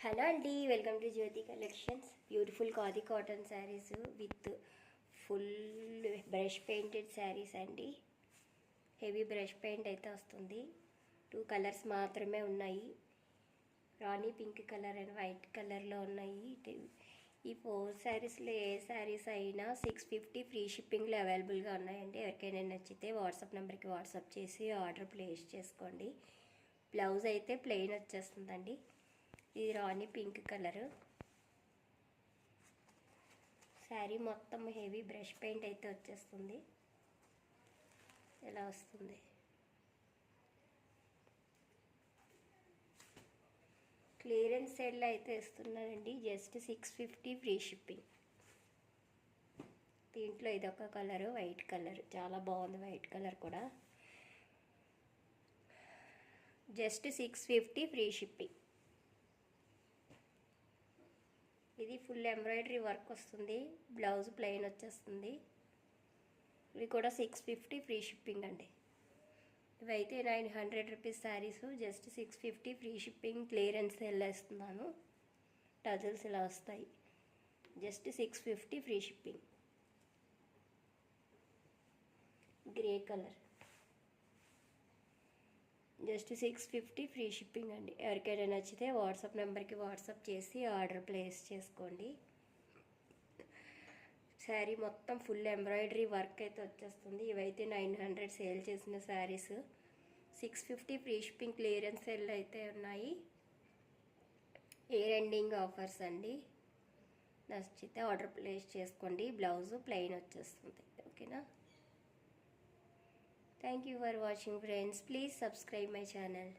Hello అండి, welcome to Jyothi collections. Beautiful khadi cotton saris with full brush painted saris అండి. Heavy brush paint అయితే వస్తుంది. 2 colours మాత్రమే ఉన్నాయి. రాణి పింక్ కలర్ అండ్ వైట్ కలర్లో ఉన్నాయి. ఈ 4 శారీస్లో ఏ శారీస్ అయినా 650 ఫ్రీ షిప్పింగ్లో అవైలబుల్గా ఉన్నాయండి. ఎవరికైనా నచ్చితే వాట్సాప్ నెంబర్కి వాట్సాప్ చేసి ఆర్డర్ ప్లేస్ చేసుకోండి. బ్లౌజ్ అయితే ప్లెయిన్ వచ్చేస్తుందండి. ఇది రాణి పింక్ కలర్. శారీ మొత్తం హెవీ బ్రష్ పెయింట్ అయితే వచ్చేస్తుంది. ఇలా వస్తుంది. క్లియరెన్స్ సేల్లో అయితే ఇస్తున్నానండి. Just 650 free shipping. దీంట్లో ఇదొక కలరు, వైట్ కలర్. చాలా బాగుంది వైట్ కలర్ కూడా. Just 650 free shipping. ఇది ఫుల్ ఎంబ్రాయిడరీ వర్క్ వస్తుంది. బ్లౌజ్ ప్లెయిన్ వచ్చేస్తుంది. ఇవి కూడా 650 ఫ్రీ షిప్పింగ్ అండి. ఇవైతే 900 rupees saris. Just 650 free shipping. Clearance వెళ్ళేస్తున్నాను. టజల్స్ ఇలా వస్తాయి. Just 650 free shipping. Grey colour. Just 650 free shipping అండి. ఎవరికైనా నచ్చితే వాట్సాప్ నెంబర్కి వాట్సాప్ చేసి ఆర్డర్ ప్లేస్ చేసుకోండి. శారీ మొత్తం ఫుల్ ఎంబ్రాయిడరీ వర్క్ అయితే వచ్చేస్తుంది. ఇవైతే 900 సేల్ చేసిన saris. 650 free shipping. Clearance sale అయితే ఉన్నాయి. ఇయర్ ఎండింగ్ ఆఫర్స్ అండి. నచ్చితే ఆర్డర్ ప్లేస్ చేసుకోండి. బ్లౌజ్ ప్లెయిన్ వచ్చేస్తుంది. ఓకేనా? Thank you for watching, friends. Please subscribe my channel.